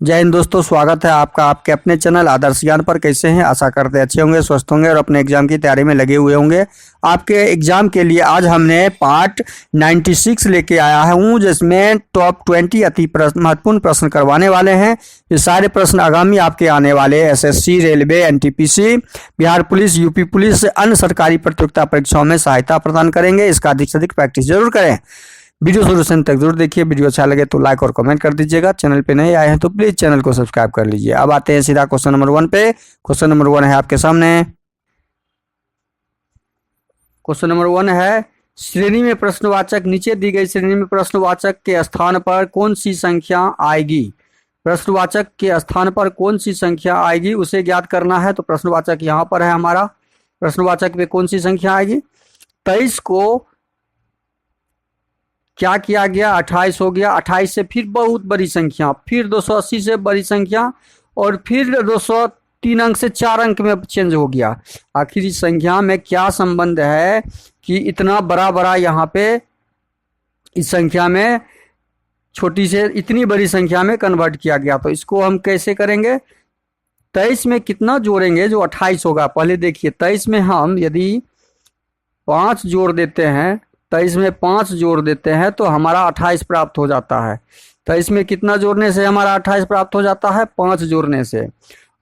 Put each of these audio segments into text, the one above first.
जय हिंद दोस्तों, स्वागत है आपका आपके अपने चैनल आदर्श ज्ञान पर। कैसे हैं? आशा करते हैं अच्छे होंगे, स्वस्थ होंगे और अपने एग्जाम की तैयारी में लगे हुए होंगे। आपके एग्जाम के लिए आज हमने पार्ट 96 लेके आया हूँ, जिसमें टॉप 20 अति महत्वपूर्ण प्रश्न करवाने वाले हैं। ये सारे प्रश्न आगामी आपके आने वाले SSC, railway, NTPC, Bihar police, UP police, अन्य सरकारी प्रतियोगिता परीक्षाओं में सहायता प्रदान करेंगे। इसका अधिक से अधिक प्रैक्टिस जरूर करें। वीडियो शुरू से अंत तक जरूर देखिए। वीडियो अच्छा लगे तो लाइक और कमेंट कर दीजिएगा। चैनल पे नए आए हैं तो प्लीज चैनल को सब्सक्राइब कर लीजिए। अब आते हैं सीधा क्वेश्चन नंबर 1 पे। क्वेश्चन नंबर 1 है आपके सामने। क्वेश्चन नंबर 1 है, श्रेणी में प्रश्नवाचक, नीचे दी गई श्रेणी में प्रश्नवाचक के स्थान पर कौन सी संख्या आएगी? प्रश्नवाचक के स्थान पर कौन सी संख्या आएगी उसे ज्ञात करना है। तो प्रश्नवाचक यहाँ पर है हमारा। प्रश्नवाचक में कौन सी संख्या आएगी? 23 को क्या किया गया? 28 हो गया। 28 से फिर बहुत बड़ी संख्या, फिर 280 से बड़ी संख्या, और फिर 203 अंक से 4 अंक में चेंज हो गया। आखिर इस संख्या में क्या संबंध है कि इतना बड़ा बड़ा यहाँ पे इस संख्या में छोटी से इतनी बड़ी संख्या में कन्वर्ट किया गया? तो इसको हम कैसे करेंगे? 23 में कितना जोड़ेंगे जो 28 होगा? पहले देखिए, 23 में हम यदि 5 जोड़ देते हैं, 23 में 5 जोड़ देते हैं तो हमारा 28 प्राप्त हो जाता है। 23 में कितना जोड़ने से हमारा 28 प्राप्त हो जाता है? 5 जोड़ने से।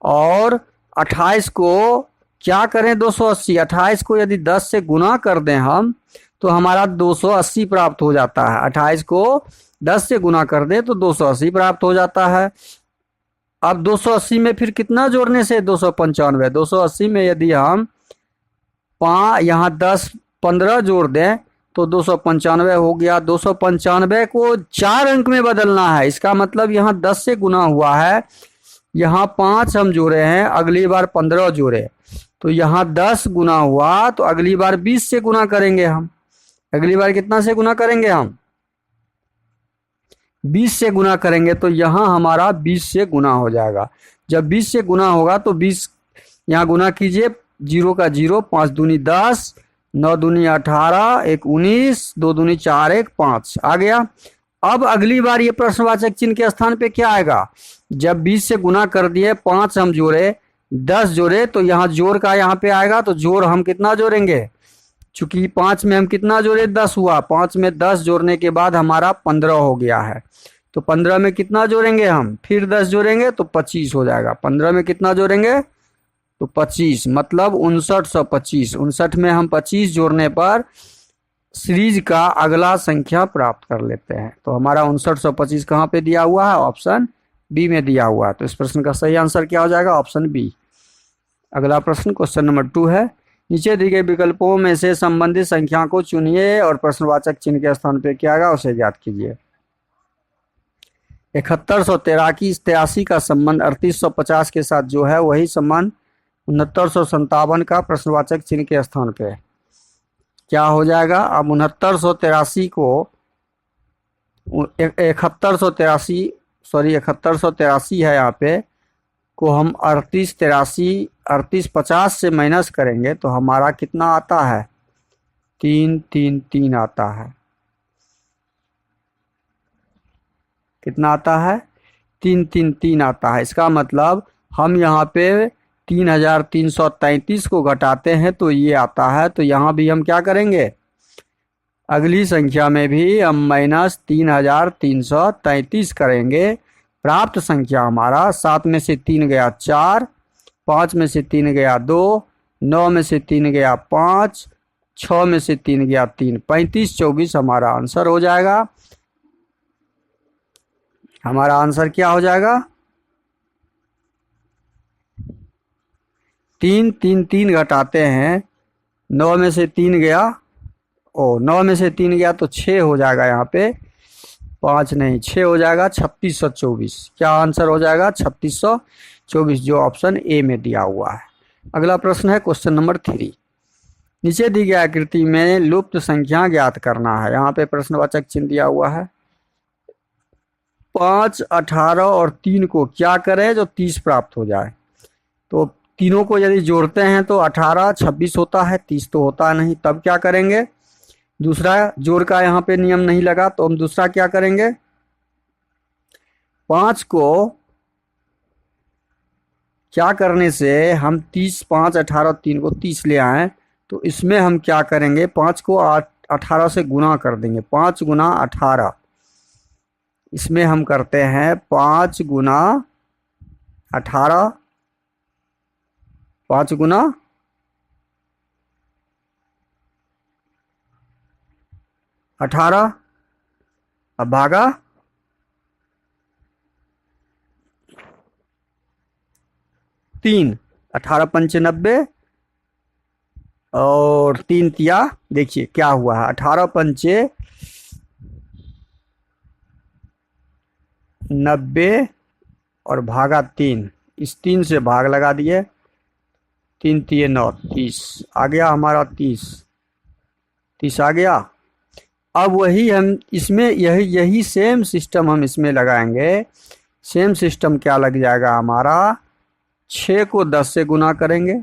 और 28 को क्या करें? 280। 28 को यदि 10 से गुना कर दें हम तो हमारा 280 प्राप्त हो जाता है। 28 को 10 से गुना कर दें तो 280 प्राप्त हो जाता है। अब 280 में फिर कितना जोड़ने से? 295। 280 में यदि हम यहाँ 10 15 जोड़ दें तो 295 हो गया। 295 को 4 अंक में बदलना है। इसका मतलब यहाँ 10 से गुना हुआ है, यहाँ 5 हम जोड़े हैं, अगली बार 15 जोड़े, तो यहाँ 10 गुना हुआ, तो अगली बार 20 से गुना करेंगे हम। अगली बार कितना से गुना करेंगे हम? 20 से गुना करेंगे, तो यहाँ हमारा 20 से गुना हो जाएगा। जब 20 से गुना होगा तो 20 यहाँ गुना कीजिए, 0 का 0, 5 दूनी 10, 9 दूनी 18, 1 19, 2 दूनी 4, 1 5 आ गया। अब अगली बार ये प्रश्नवाचक चिन्ह के स्थान पे क्या आएगा? जब 20 से गुना कर दिए, 5 हम जोड़े, 10 जोड़े, तो यहाँ जोड़ का यहाँ पे आएगा। तो जोड़ हम कितना जोड़ेंगे? चूंकि 5 में हम कितना जोड़े? 10 हुआ। 5 में 10 जोड़ने के बाद हमारा 15 हो गया है। तो 15 में कितना जोड़ेंगे हम? फिर 10 जोड़ेंगे तो 25 हो जाएगा। 15 में कितना जोड़ेंगे? तो 25, मतलब 5925। 59 में हम 25 जोड़ने पर सीरीज का अगला संख्या प्राप्त कर लेते हैं। तो हमारा 5925 कहाँ पे दिया हुआ है? ऑप्शन बी में दिया हुआ है। तो इस प्रश्न का सही आंसर क्या हो जाएगा? Option B. अगला प्रश्न क्वेश्चन नंबर 2 है, नीचे दिए गए विकल्पों में से संबंधित संख्या को चुनिए और प्रश्नवाचक चिन्ह के स्थान पे क्या आएगा उसे ज्ञात कीजिए। 7183 का संबंध 3850 के साथ जो है वही संबंध 6957 का प्रश्नवाचक चिन्ह के स्थान पे क्या हो जाएगा? अब 6983 को 7183 है यहाँ पे, को हम 3850 से माइनस करेंगे तो हमारा कितना आता है? 333 आता है। कितना आता है? 333 आता है। इसका मतलब हम यहाँ पे 3333 को घटाते हैं तो ये आता है। तो यहाँ भी हम क्या करेंगे? अगली संख्या में भी हम माइनस 3333 करेंगे। प्राप्त संख्या हमारा 7 में से 3 गया 4, 5 में से 3 गया 2, 9 में से 3 गया 5, 6 में से 3 गया 3, 35 24 हमारा आंसर हो जाएगा। हमारा आंसर क्या हो जाएगा? 3 घटाते हैं, 9 में से 3 गया, 9 में से 3 गया तो 6 हो जाएगा। यहाँ पे 5 नहीं 6 हो जाएगा। 3624 क्या आंसर हो जाएगा? 3624, जो ऑप्शन ए में दिया हुआ है। अगला प्रश्न है क्वेश्चन नंबर 3, नीचे दी गई आकृति में लुप्त संख्या ज्ञात करना है। यहाँ पे प्रश्नवाचक चिन्ह दिया हुआ है। 5, 18 और 3 को क्या करें जो 30 प्राप्त हो जाए? तो तीनों को यदि जोड़ते हैं तो 18 26 होता है, 30 तो होता नहीं। तब क्या करेंगे? दूसरा जोड़ का यहाँ पे नियम नहीं लगा तो हम दूसरा क्या करेंगे? 5 को क्या करने से हम 30, 5, 18, 3 को 30 ले आए, तो इसमें हम क्या करेंगे, 5 को 18 से गुना कर देंगे। 5 गुना 18, इसमें हम करते हैं 5 गुना 18, 5 गुना 18, अब भागा 3, 18 पंचे 90 और 3 तिया, देखिए क्या हुआ है, 18 पंचे 90 और भागा 3, इस 3 से भाग लगा दिए, 3 तिये 9, 30 आ गया हमारा, 30 आ गया। अब वही हम इसमें यही सेम सिस्टम हम इसमें लगाएंगे। सेम सिस्टम क्या लग जाएगा हमारा, 6 को 10 से गुना करेंगे,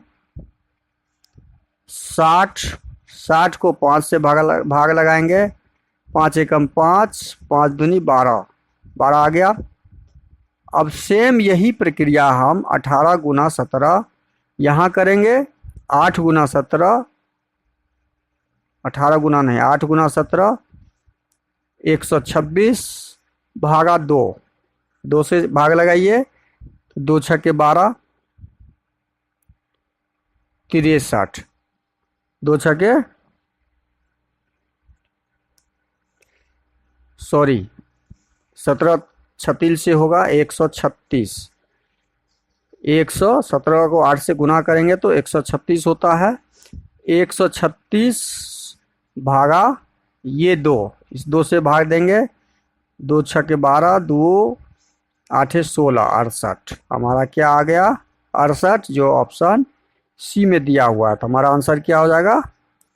60 को 5 से भाग लगाएंगे, 5 एकम 5, 5 दूनी 12 आ गया। अब सेम यही प्रक्रिया हम 18 गुना 17 यहाँ करेंगे, 8 गुना 17, 18 गुना नहीं 8 गुना 17, 126 भागा 2 से भाग लगाइए, 2 छक्के 12, 63, 2 छक्के 17 36 से होगा 136, 117 को 8 से गुना करेंगे तो 136 होता है, 136 भागा ये 2, इस 2 से भाग देंगे, 2 छक्के 12, 2 8 16, 68, हमारा क्या आ गया 68, जो ऑप्शन सी में दिया हुआ है। तो हमारा आंसर क्या हो जाएगा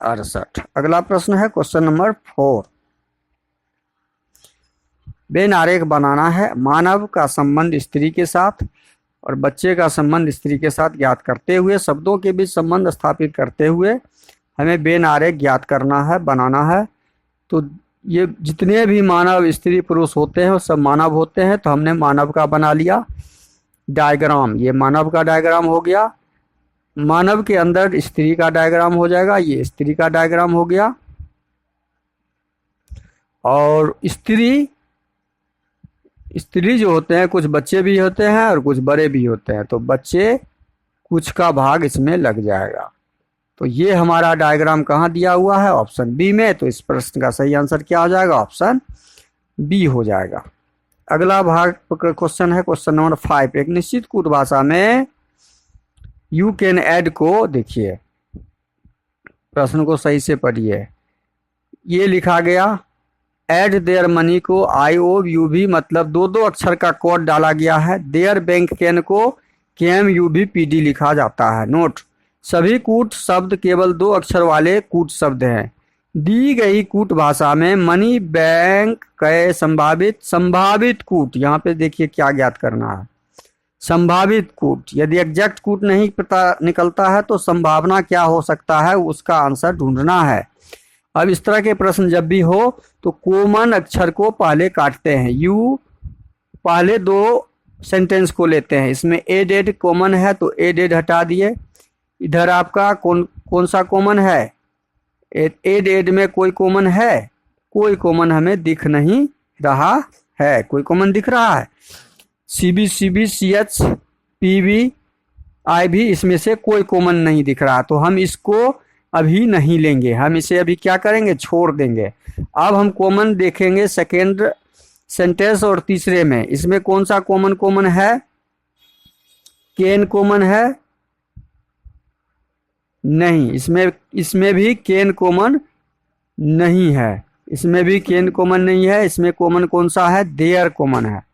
68। अगला प्रश्न है क्वेश्चन नंबर 4। बेन आरेख बनाना है। मानव का संबंध स्त्री के साथ और बच्चे का संबंध स्त्री के साथ ज्ञात करते हुए, शब्दों के बीच संबंध स्थापित करते हुए हमें बेन आरेख ज्ञात करना है, बनाना है। तो ये जितने भी मानव स्त्री पुरुष होते हैं वो सब मानव होते हैं। तो हमने मानव का बना लिया डायग्राम, ये मानव का डायग्राम हो गया। मानव के अंदर स्त्री का डायग्राम हो जाएगा, ये स्त्री का डायग्राम हो गया। और स्त्री जो होते हैं, कुछ बच्चे भी होते हैं और कुछ बड़े भी होते हैं। तो बच्चे कुछ का भाग इसमें लग जाएगा। तो ये हमारा डायग्राम कहाँ दिया हुआ है, ऑप्शन बी में। तो इस प्रश्न का सही आंसर क्या हो जाएगा, ऑप्शन बी हो जाएगा। अगला भाग क्वेश्चन है क्वेश्चन नंबर 5। एक निश्चित कूट भाषा में यू कैन ऐड को देखिए, प्रश्न को सही से पढ़िए। ये लिखा गया ऐड देयर मनी को IOUB मतलब दो अक्षर का कोड डाला गया है। देयर बैंक कैन को KMUBPD लिखा जाता है। नोट, सभी कूट शब्द केवल 2 अक्षर वाले कूट शब्द हैं। दी गई कूट भाषा में मनी बैंक के संभावित कूट, यहाँ पे देखिए क्या ज्ञात करना है, संभावित कूट। यदि एग्जैक्ट कूट नहीं पता निकलता है तो संभावना क्या हो सकता है, उसका आंसर ढूंढना है। अब इस तरह के प्रश्न जब भी हो तो कॉमन अक्षर को पहले काटते हैं। यू पहले 2 सेंटेंस को लेते हैं, इसमें एड कॉमन है तो एड हटा दिए। इधर आपका कौन सा कॉमन है, एड में कोई कॉमन है, कोई कॉमन हमें दिख नहीं रहा है। कोई कॉमन दिख रहा है, CB CH PB IB इसमें से कोई कॉमन नहीं दिख रहा। तो हम इसको अभी नहीं लेंगे, हम इसे अभी क्या करेंगे, छोड़ देंगे। अब हम कॉमन देखेंगे सेकेंड सेंटेंस और तीसरे में। इसमें कौन सा कॉमन है, कैन कॉमन है नहीं, इसमें भी कैन कॉमन नहीं है, इसमें भी कैन कॉमन नहीं है। इसमें कॉमन कौन सा है, देयर कॉमन है।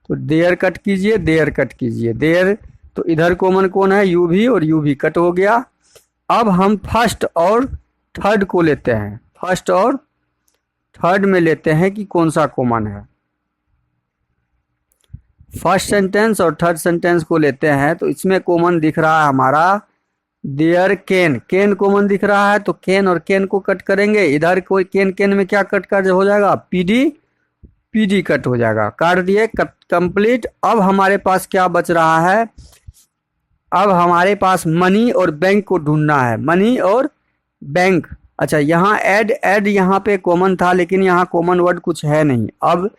तो देयर कट कीजिए, देयर कट कीजिए, देयर। तो इधर कॉमन कौन है, यू भी, और यू भी कट हो गया। अब हम फर्स्ट और थर्ड को लेते हैं, फर्स्ट और थर्ड में लेते हैं कि कौन सा कॉमन है। फर्स्ट सेंटेंस और थर्ड सेंटेंस को लेते हैं तो इसमें कॉमन दिख रहा है हमारा देयर कैन कॉमन दिख रहा है। तो कैन और कैन को कट करेंगे। इधर कोई कैन में क्या कट कर हो जाएगा, पीडी कट हो जाएगा, काट दिए, कट कंप्लीट। अब हमारे पास क्या बच रहा है, अब हमारे पास मनी और बैंक को ढूंढना है, मनी और बैंक। अच्छा, यहाँ ऐड ऐड यहाँ पे कॉमन था, लेकिन यहाँ कॉमन वर्ड कुछ है नहीं। अब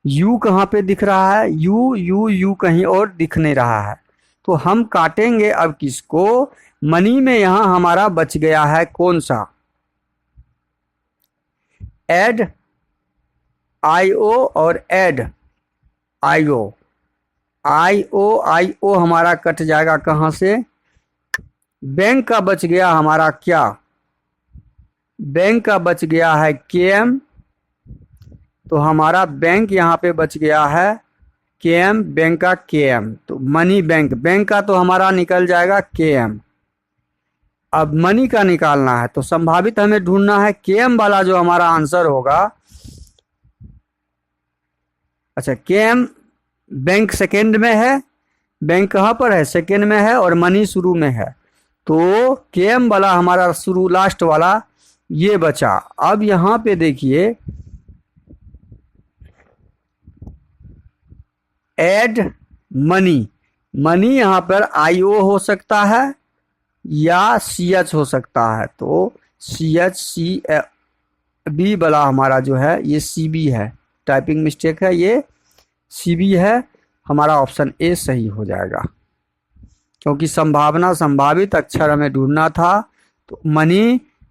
यू कहाँ पे दिख रहा है? यू यू यू कहीं और दिख नहीं रहा है, तो हम काटेंगे अब किसको? मनी में यहाँ हमारा बच गया है कौन सा? ऐड IO और ऐड IO। IO हमारा कट जाएगा कहाँ से? बैंक का बच गया हमारा क्या? बैंक का बच गया है KM, तो हमारा बैंक यहाँ पे बच गया है KM, बैंक का KM। तो मनी बैंक, बैंक का तो हमारा निकल जाएगा KM। अब मनी का निकालना है, तो संभावित हमें ढूंढना है KM वाला जो हमारा आंसर होगा। अच्छा, KM बैंक सेकेंड में है, बैंक कहाँ पर है? सेकेंड में है, और मनी शुरू में है, तो KM वाला हमारा शुरू लास्ट वाला ये बचा। अब यहाँ पे देखिए, ऐड मनी, मनी यहाँ पर IO हो सकता है या CH हो सकता है, तो CB वाला हमारा जो है ये CB है, टाइपिंग मिस्टेक है, ये CB है। हमारा ऑप्शन A सही हो जाएगा, क्योंकि संभावना संभावित अक्षर हमें ढूंढना था। तो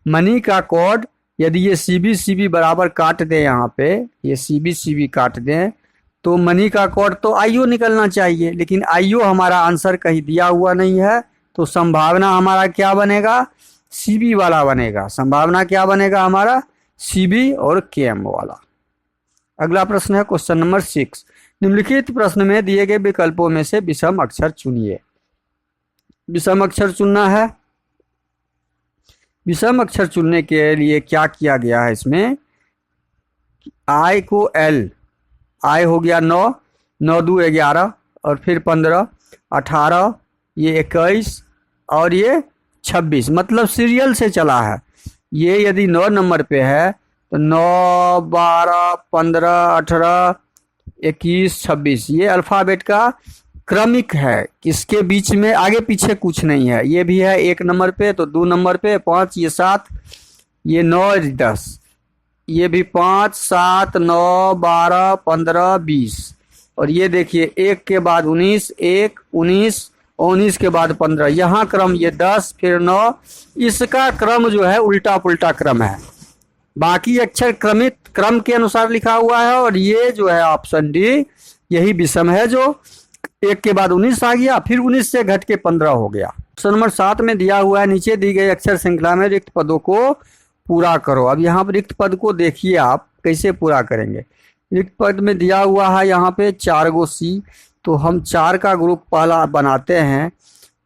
मनी का कोड यदि ये CB बराबर काट दें, यहाँ पे ये CB काट दें, तो मनी का कोड तो IO निकलना चाहिए, लेकिन IO हमारा आंसर कहीं दिया हुआ नहीं है, तो संभावना हमारा क्या बनेगा? CB वाला बनेगा। संभावना क्या बनेगा हमारा? CB और KM वाला। अगला प्रश्न है क्वेश्चन नंबर 6। निम्नलिखित प्रश्न में दिए गए विकल्पों में से विषम अक्षर चुनिए। विषम अक्षर चुनना है। विषम अक्षर चुनने के लिए क्या किया गया है इसमें? I को L, I हो गया 9, 9 2 11, और फिर 15, 18, ये 21 और ये 26, मतलब सीरियल से चला है। ये यदि 9 नंबर पे है तो 9 12 15 18 21 26, ये अल्फ़ाबेट का क्रमिक है, किसके बीच में आगे पीछे कुछ नहीं है। ये भी है 1 नंबर पे, तो 2 नंबर पे 5, ये 7, ये 9 10, ये भी 5 7 9 12 15 20, और ये देखिए 1 के बाद 19, 1 19, 19 के बाद 15, यहाँ क्रम ये 10 फिर 9, इसका क्रम जो है उल्टा पुल्टा क्रम है। बाकी अक्षर क्रमित क्रम के अनुसार लिखा हुआ है, और ये जो है ऑप्शन डी यही विषम है, जो 1 के बाद 19 आ गया, फिर 19 से घट के 15 हो गया। प्रश्न नंबर 7 में दिया हुआ है, नीचे दी गई अक्षर श्रृंखला में रिक्त पदों को पूरा करो। अब यहाँ पर रिक्त पद को देखिए आप कैसे पूरा करेंगे। रिक्त पद में दिया हुआ है यहाँ पे 4 गो C, तो हम 4 का ग्रुप पहला बनाते हैं।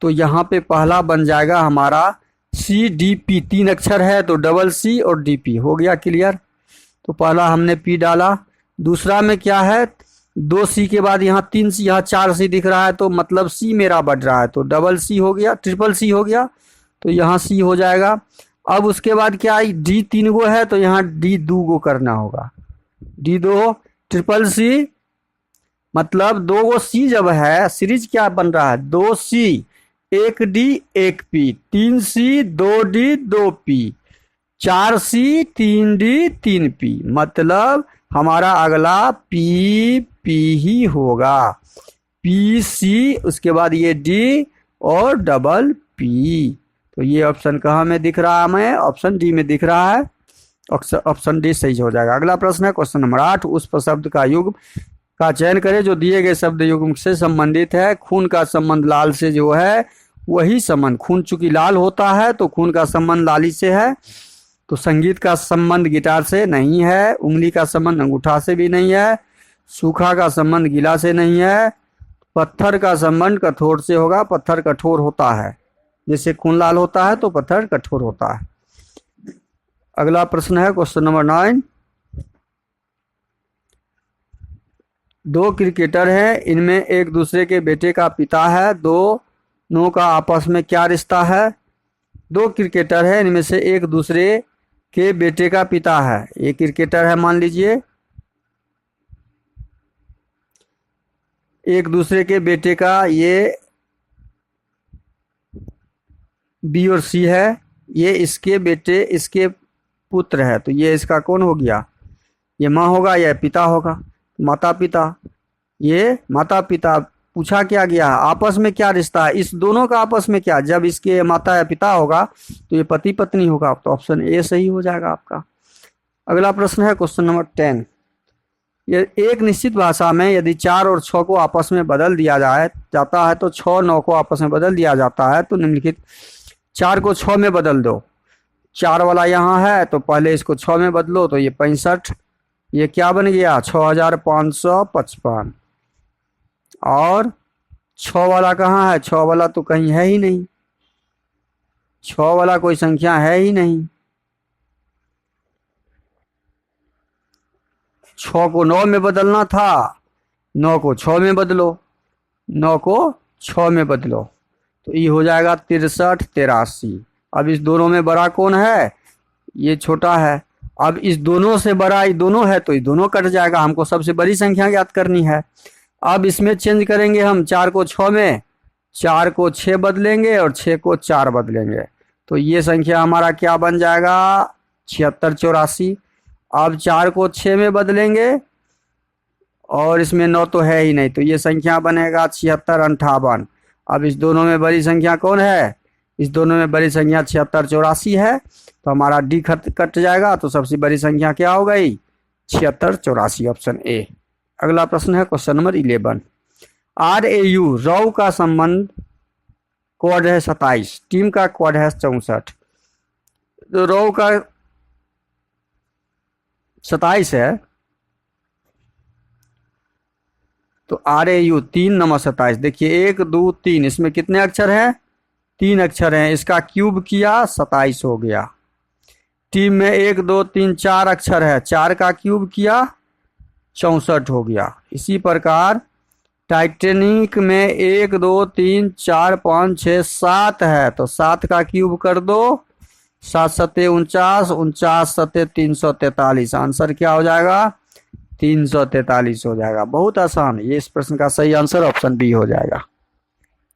तो यहाँ पे पहला बन जाएगा हमारा CDP, 3 अक्षर है तो डबल C और DP हो गया क्लियर। तो पहला हमने P डाला। दूसरा में क्या है, 2 C के बाद यहाँ 3 C, यहाँ 4 C दिख रहा है, तो मतलब C मेरा बढ़ रहा है, तो डबल C हो गया, ट्रिपल C हो गया, तो यहाँ C हो जाएगा। अब उसके बाद क्या है, D 3 गो है, तो यहाँ D 2 गो करना होगा, D 2 ट्रिपल C, मतलब 2 गो C जब है, सीरीज क्या बन रहा है, 2 C 1 D 1 P, 3 C 2 D 2 P, 4 C 3 D 3 P, मतलब हमारा अगला P ही होगा, PC, उसके बाद ये D और डबल P। तो ये ऑप्शन कहाँ में दिख रहा है हमें? ऑप्शन डी में दिख रहा है, ऑप्शन डी सही हो जाएगा। अगला प्रश्न है क्वेश्चन नंबर 8। उस शब्द का युग्म का चयन करें जो दिए गए शब्द युग्म से संबंधित है। खून का संबंध लाल से जो है वही संबंध, खून चूंकि लाल होता है तो खून का संबंध लाली से है। तो संगीत का संबंध गिटार से नहीं है, उंगली का संबंध अंगूठा से भी नहीं है, सूखा का संबंध गीला से नहीं है, पत्थर का संबंध कठोर से होगा, पत्थर कठोर होता है, जैसे खून लाल होता है तो पत्थर कठोर होता है। अगला प्रश्न है क्वेश्चन नंबर 9। 2 क्रिकेटर हैं, इनमें एक दूसरे के बेटे का पिता है, दोनों का आपस में क्या रिश्ता है? 2 क्रिकेटर हैं, इनमें से एक दूसरे के बेटे का पिता है। ये क्रिकेटर है, मान लीजिए एक दूसरे के बेटे का ये बी और सी है, ये इसके बेटे इसके पुत्र है, तो ये इसका कौन हो गया? ये माँ होगा, यह पिता होगा, माता पिता। ये माता पिता। पूछा क्या गया आपस में क्या रिश्ता है, इस दोनों का आपस में क्या? जब इसके माता या पिता होगा तो ये पति पत्नी होगा, तो ऑप्शन ए सही हो जाएगा आपका। अगला प्रश्न है क्वेश्चन नंबर 10। ये एक निश्चित भाषा में यदि 4 और 6 को आपस में बदल दिया जाता है तो 6 9 को आपस में बदल दिया जाता है, तो निम्नलिखित 4 को 6 में बदल दो। 4 वाला यहाँ है तो पहले इसको 6 में बदलो, तो ये 65, ये क्या बन गया 6555। और 6 वाला कहाँ है? 6 वाला तो कहीं है ही नहीं, 6 वाला कोई संख्या है ही नहीं। 6 को 9 में बदलना था, 9 को 6 में बदलो, 9 को 6 में बदलो, तो ये हो जाएगा 63 83। अब इस दोनों में बड़ा कौन है? ये छोटा है। अब इस दोनों से बड़ा ये दोनों है, तो ये दोनों कट जाएगा, हमको सबसे बड़ी संख्या ज्ञात करनी है। अब इसमें चेंज करेंगे हम 4 को 6 में, 4 को 6 बदलेंगे और 6 को 4 बदलेंगे, तो ये संख्या हमारा क्या बन जाएगा 76 84। अब 4 को 6 में बदलेंगे और इसमें 9 तो है ही नहीं, तो ये संख्या बनेगा 76 58। अब इस दोनों में बड़ी संख्या कौन है? इस दोनों में बड़ी संख्या 76 84 है, तो हमारा डी कट जाएगा, तो सबसे बड़ी संख्या क्या हो गई 76 84, ऑप्शन ए। अगला प्रश्न है क्वेश्चन नंबर 11। RAU रौ का संबंध क्वाड है 27, टीम का क्वाड है 64, तो रौ का 27 है, तो RAU 3 नंबर 27। देखिए 1 2 3, इसमें कितने अक्षर हैं? 3 अक्षर हैं, इसका क्यूब किया 27 हो गया। टीम में 1 2 3 4 अक्षर है, 4 का क्यूब किया 64 हो गया। इसी प्रकार टाइटेनिक में 1 2 3 4 5 6 7 है, तो 7 का क्यूब कर दो, 7 सत्ते 49, 49 सत्ते 343, आंसर क्या हो जाएगा 343 हो जाएगा। बहुत आसान, ये इस प्रश्न का सही आंसर ऑप्शन बी हो जाएगा।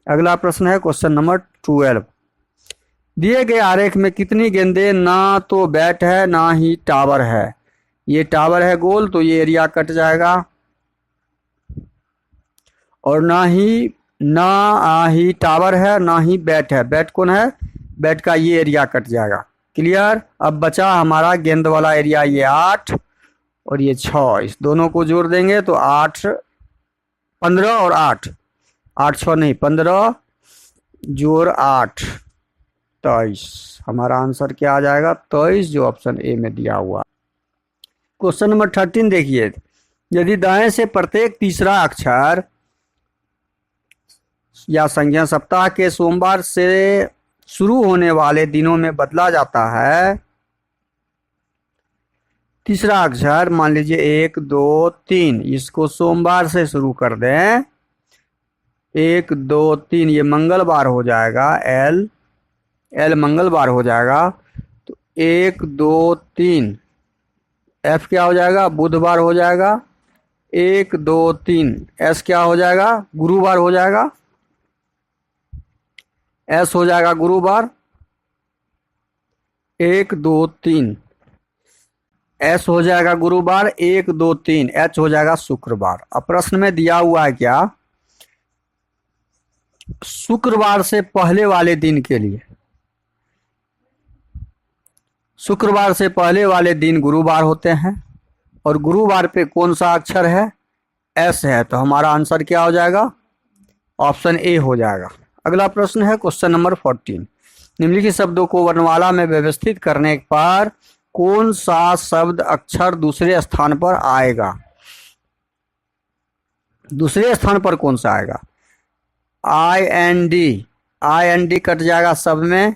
अगला प्रश्न है क्वेश्चन नंबर 12। दिए गए आरेख में कितनी गेंदें ना तो बैट है ना ही टावर है? ये टावर है गोल, तो ये एरिया कट जाएगा, और ना ही टावर है ना ही बैट है। बैट कौन है? बैट का ये एरिया कट जाएगा। क्लियर? अब बचा हमारा गेंद वाला एरिया, ये 8 और ये 6, इस दोनों को जोड़ देंगे तो 8 15 और 8 8 6 नहीं 15 जोड़ 8 23, हमारा आंसर क्या आ जाएगा 23, जो ऑप्शन ए में दिया हुआ। क्वेश्चन नंबर 13 देखिए। यदि दाएं से प्रत्येक तीसरा अक्षर या संज्ञा सप्ताह के सोमवार से शुरू होने वाले दिनों में बदला जाता है, तीसरा अक्षर मान लीजिए 1 2 3, इसको सोमवार से शुरू कर दें, 1 2 3, ये मंगलवार हो जाएगा, एल मंगलवार हो जाएगा, तो 1 2 3, एफ क्या हो जाएगा बुधवार हो जाएगा, 1 2 3, एस क्या हो जाएगा गुरुवार हो जाएगा, एस हो जाएगा गुरुवार, 1 2 3, एस हो जाएगा गुरुवार, 1 2 3, एच हो जाएगा शुक्रवार। अब प्रश्न में दिया हुआ है क्या, शुक्रवार से पहले वाले दिन के लिए, शुक्रवार से पहले वाले दिन गुरुवार होते हैं, और गुरुवार पे कौन सा अक्षर है एस है, तो हमारा आंसर क्या हो जाएगा ऑप्शन ए हो जाएगा। अगला प्रश्न है क्वेश्चन नंबर 14। निम्नलिखित शब्दों को वर्णमाला में व्यवस्थित करने पर कौन सा शब्द अक्षर दूसरे स्थान पर आएगा? दूसरे स्थान पर कौन सा आएगा? आई एन डी कट जाएगा सब में,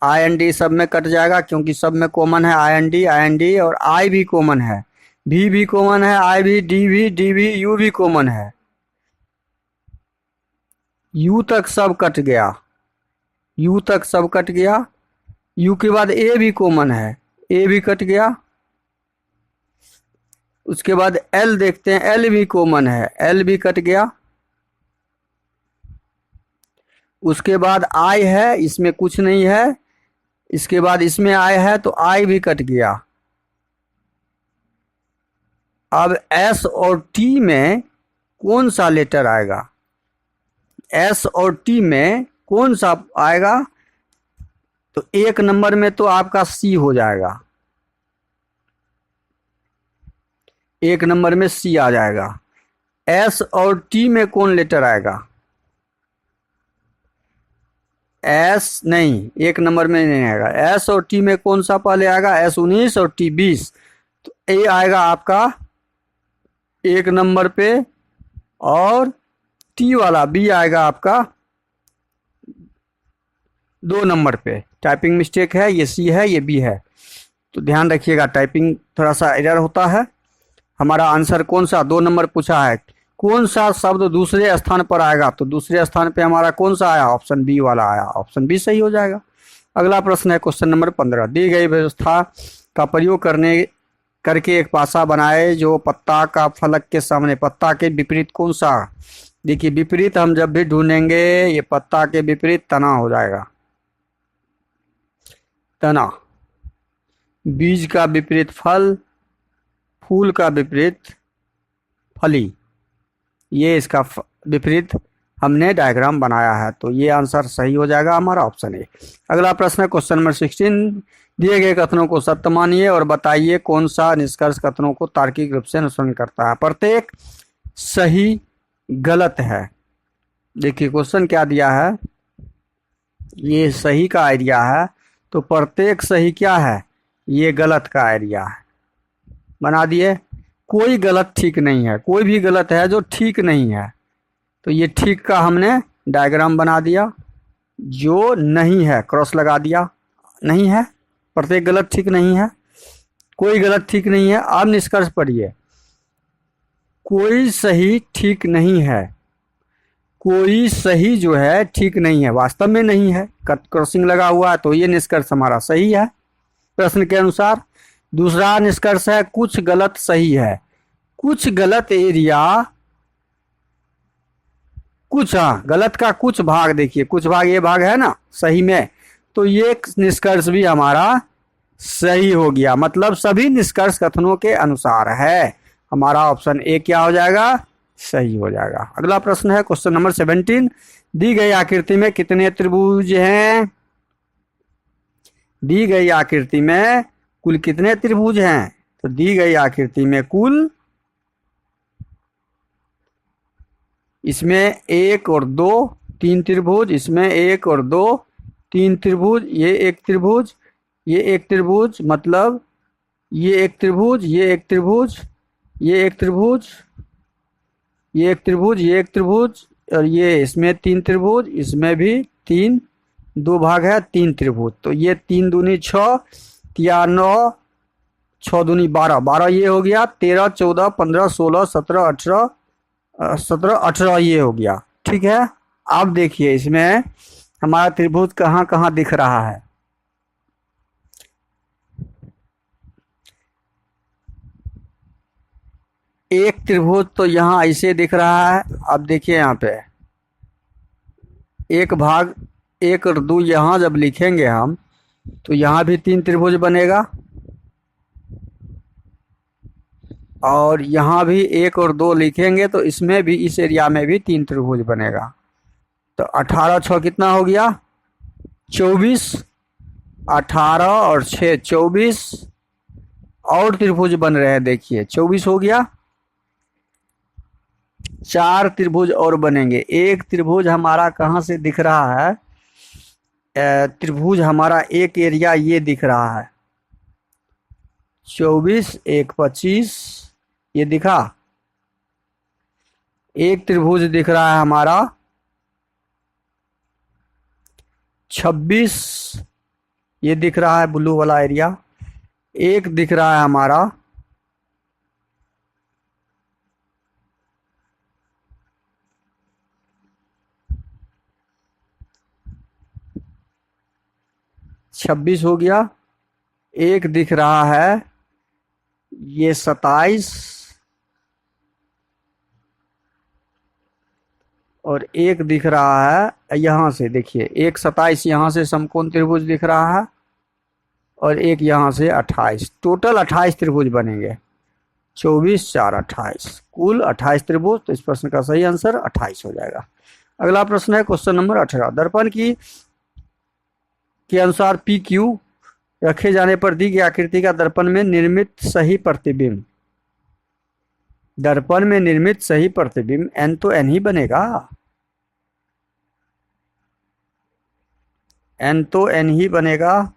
आई सब में कट जाएगा, क्योंकि सब में कॉमन है आई एन डी, और आई भी कॉमन है, भी कॉमन है, आई भी, डी भी, यू भी कॉमन है, यू तक सब कट गया, यू तक सब कट गया, यू के बाद ए भी कॉमन है, ए भी कट गया, उसके बाद एल देखते हैं, एल भी कॉमन है, एल भी कट गया, उसके बाद आई है, इसमें कुछ नहीं है, इसके बाद इसमें आई है तो आई भी कट गया। अब एस और टी में कौन सा लेटर आएगा? एस और टी में कौन सा आएगा? तो एक नंबर में तो आपका सी हो जाएगा, एक नंबर में सी आ जाएगा। एस और टी में कौन लेटर आएगा? एस नहीं, एक नंबर में नहीं आएगा। एस और टी में कौन सा पहले आएगा? एस 19 और टी 20। तो ए आएगा आपका एक नंबर पे, और टी वाला बी आएगा आपका 2 नंबर पे। टाइपिंग मिस्टेक है, ये सी है, ये बी है, तो ध्यान रखिएगा, टाइपिंग थोड़ा सा एरर होता है। हमारा आंसर कौन सा? 2 नंबर पूछा है, कौन सा शब्द दूसरे स्थान पर आएगा? तो दूसरे स्थान पे हमारा कौन सा आया? ऑप्शन बी वाला आया, ऑप्शन बी सही हो जाएगा। अगला प्रश्न है क्वेश्चन नंबर 15। दी गई व्यवस्था का प्रयोग करके एक पासा बनाए जो पत्ता का फलक के सामने। पत्ता के विपरीत कौन सा? देखिए, विपरीत हम जब भी ढूंढेंगे, ये पत्ता के विपरीत तना हो जाएगा, तना। बीज का विपरीत फल, फूल का विपरीत फली, ये इसका विपरीत हमने डायग्राम बनाया है, तो ये आंसर सही हो जाएगा हमारा, ऑप्शन ए। अगला प्रश्न है क्वेश्चन नंबर 16। दिए गए कथनों को सत्य मानिए और बताइए कौन सा निष्कर्ष कथनों को तार्किक रूप से अनुसरण करता है। प्रत्येक सही गलत है। देखिए क्वेश्चन क्या दिया है, ये सही का एरिया है, तो प्रत्येक सही क्या है? ये गलत का एरिया है। बना दिए। कोई गलत ठीक नहीं है, कोई भी गलत है जो ठीक नहीं है, तो ये ठीक का हमने डायग्राम बना दिया। जो नहीं है क्रॉस लगा दिया, नहीं है, प्रत्येक गलत ठीक नहीं है, कोई गलत ठीक नहीं है। अब निष्कर्ष पढ़िए, कोई सही ठीक नहीं है, कोई सही जो है ठीक नहीं है, वास्तव में नहीं है, कट क्रॉसिंग लगा हुआ है, तो ये निष्कर्ष हमारा सही है प्रश्न के अनुसार। दूसरा निष्कर्ष है कुछ गलत सही है। कुछ गलत एरिया, कुछ, हाँ, गलत का कुछ भाग, देखिए कुछ भाग, ये भाग है ना सही में, तो ये निष्कर्ष भी हमारा सही हो गया, मतलब सभी निष्कर्ष कथनों के अनुसार है। हमारा ऑप्शन ए क्या हो जाएगा? सही हो जाएगा। अगला प्रश्न है क्वेश्चन नंबर 17। दी गई आकृति में कितने त्रिभुज हैं? दी गई आकृति में कुल कितने त्रिभुज हैं? तो दी गई आकृति में कुल, इसमें 1 और 2 3 त्रिभुज, इसमें 1 और 2 3 त्रिभुज, ये एक त्रिभुज, ये एक त्रिभुज, मतलब ये एक त्रिभुज, ये एक त्रिभुज, ये एक त्रिभुज, ये एक त्रिभुज, ये एक त्रिभुज, और ये इसमें 3 त्रिभुज, इसमें भी 3, 2 भाग है, 3 त्रिभुज। तो ये 3 दूनी 6, 3 9, 6 दूनी 12, 12 ये हो गया, 13 14 15 16 17 18 17 18 ये हो गया, ठीक है। अब देखिए इसमें हमारा त्रिभुज कहाँ कहाँ दिख रहा है। एक त्रिभुज तो यहाँ ऐसे दिख रहा है। अब देखिए यहाँ पे एक भाग 1 और 2 यहाँ जब लिखेंगे हम, तो यहाँ भी 3 त्रिभुज बनेगा, और यहाँ भी 1 और 2 लिखेंगे तो इसमें भी, इस एरिया में भी 3 त्रिभुज बनेगा। तो 18 6 कितना हो गया? 24, 18 और 6 24, और त्रिभुज बन रहे हैं, देखिए 24 हो गया, 4 त्रिभुज और बनेंगे। एक त्रिभुज हमारा कहाँ से दिख रहा है? त्रिभुज हमारा एक एरिया ये दिख रहा है, 24 1 25, ये दिखा। एक त्रिभुज दिख रहा है हमारा 26, ये दिख रहा है ब्लू वाला एरिया। एक दिख रहा है हमारा 26 हो गया। एक दिख रहा है ये 27, और एक दिख रहा है यहाँ से, देखिए एक 27 यहाँ से समकोण त्रिभुज दिख रहा है और एक यहाँ से 28, टोटल 28 त्रिभुज बनेंगे। 24 4 28, कुल 28 त्रिभुज। तो इस प्रश्न का सही आंसर 28 हो जाएगा। अगला प्रश्न है क्वेश्चन नंबर 18। दर्पण की के अनुसार पी क्यू रखे जाने पर दी गई आकृति का दर्पण में निर्मित सही प्रतिबिंब, दर्पण में निर्मित सही प्रतिबिंब एन तो एन ही बनेगा, एन तो एन ही बनेगा।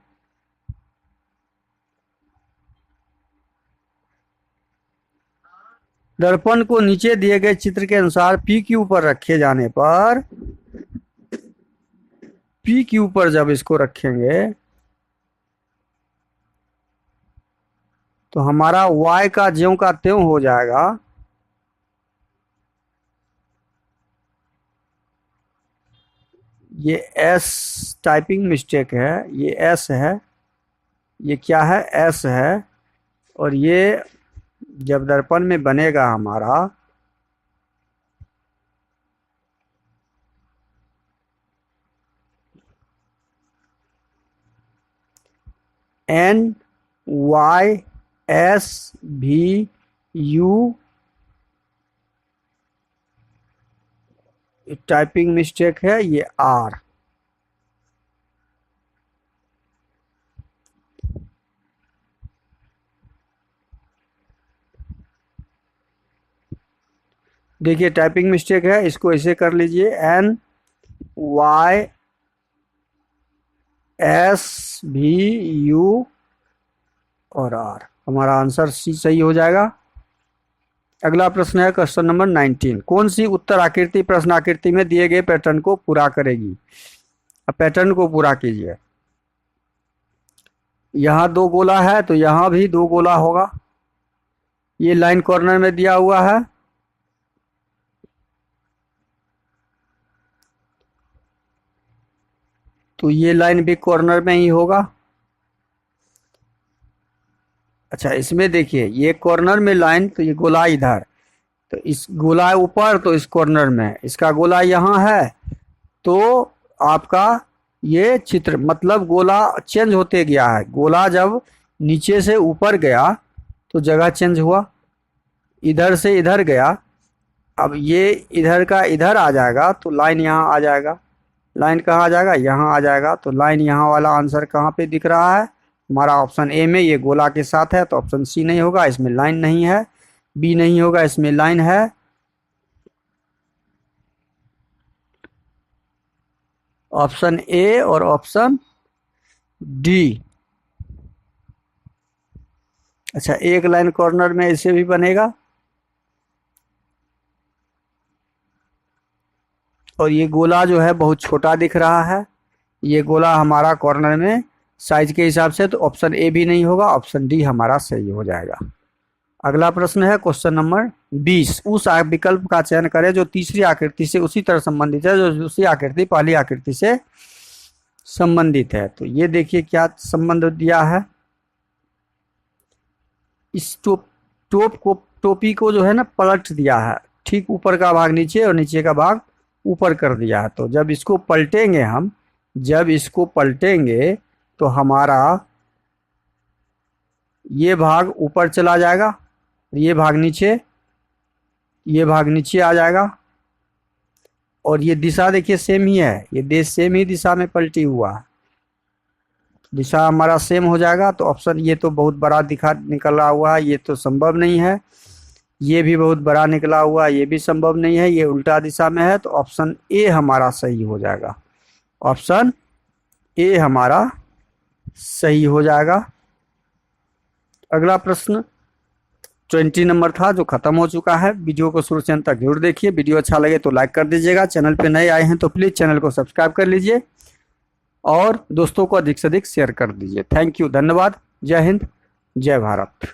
दर्पण को नीचे दिए गए चित्र के अनुसार पी क्यू पर रखे जाने पर, पी क्यू पर जब इसको रखेंगे तो हमारा y का ज्यों का त्यों हो जाएगा। ये s टाइपिंग मिस्टेक है, ये s है, ये क्या है s है, और ये जब दर्पण में बनेगा हमारा एन वाई एस भी यू, टाइपिंग मिस्टेक है, ये आर। देखिए टाइपिंग मिस्टेक है, इसको ऐसे कर लीजिए एन वाई एस भी यू और आर, हमारा आंसर सी सही हो जाएगा। अगला प्रश्न है क्वेश्चन नंबर 19। कौन सी उत्तर आकृति प्रश्न आकृति में दिए गए पैटर्न को पूरा करेगी? अब पैटर्न को पूरा कीजिए। यहाँ 2 गोला है तो यहाँ भी 2 गोला होगा। ये लाइन कॉर्नर में दिया हुआ है, तो ये लाइन भी कॉर्नर में ही होगा। अच्छा इसमें देखिए ये कॉर्नर में लाइन, तो ये गोला इधर, तो इस गोला ऊपर, तो इस कॉर्नर में इसका गोला यहाँ है, तो आपका ये चित्र मतलब गोला चेंज होते गया है। गोला जब नीचे से ऊपर गया तो जगह चेंज हुआ, इधर से इधर गया, अब ये इधर का इधर आ जाएगा तो लाइन यहाँ आ जाएगा। लाइन कहाँ आ जाएगा? यहाँ आ जाएगा। तो लाइन यहाँ वाला आंसर कहाँ पे दिख रहा है? हमारा ऑप्शन ए में, ये गोला के साथ है तो ऑप्शन सी नहीं होगा, इसमें लाइन नहीं है। बी नहीं होगा, इसमें लाइन है। ऑप्शन ए और ऑप्शन डी। अच्छा एक लाइन कॉर्नर में ऐसे भी बनेगा, और ये गोला जो है बहुत छोटा दिख रहा है। ये गोला हमारा कॉर्नर में साइज के हिसाब से, तो ऑप्शन ए भी नहीं होगा, ऑप्शन डी हमारा सही हो जाएगा। अगला प्रश्न है क्वेश्चन नंबर 20। उस विकल्प का चयन करें जो तीसरी आकृति से उसी तरह संबंधित है जो दूसरी आकृति पहली आकृति से संबंधित है। तो ये देखिए क्या संबंध दिया है। इस टोपी को जो है ना पलट दिया है, ठीक ऊपर का भाग नीचे और नीचे का भाग ऊपर कर दिया है। तो जब इसको पलटेंगे हम, जब इसको पलटेंगे तो हमारा ये भाग ऊपर चला जाएगा, ये भाग नीचे, ये भाग नीचे आ जाएगा, और ये दिशा देखिए सेम ही है, ये देश सेम ही दिशा में पलटी हुआ है, दिशा हमारा सेम हो जाएगा। तो ऑप्शन ये तो बहुत बड़ा निकला हुआ है, ये तो संभव नहीं है। ये भी बहुत बड़ा निकला हुआ है, ये भी संभव नहीं है, ये उल्टा दिशा में है। तो ऑप्शन ए हमारा सही हो जाएगा, ऑप्शन ए हमारा सही हो जाएगा। अगला प्रश्न 20 नंबर था जो खत्म हो चुका है। वीडियो को शुरू से अंत तक जरूर देखिए। वीडियो अच्छा लगे तो लाइक कर दीजिएगा। चैनल पे नए आए हैं तो प्लीज़ चैनल को सब्सक्राइब कर लीजिए और दोस्तों को अधिक से अधिक शेयर कर दीजिए। थैंक यू, धन्यवाद। जय हिंद, जय भारत।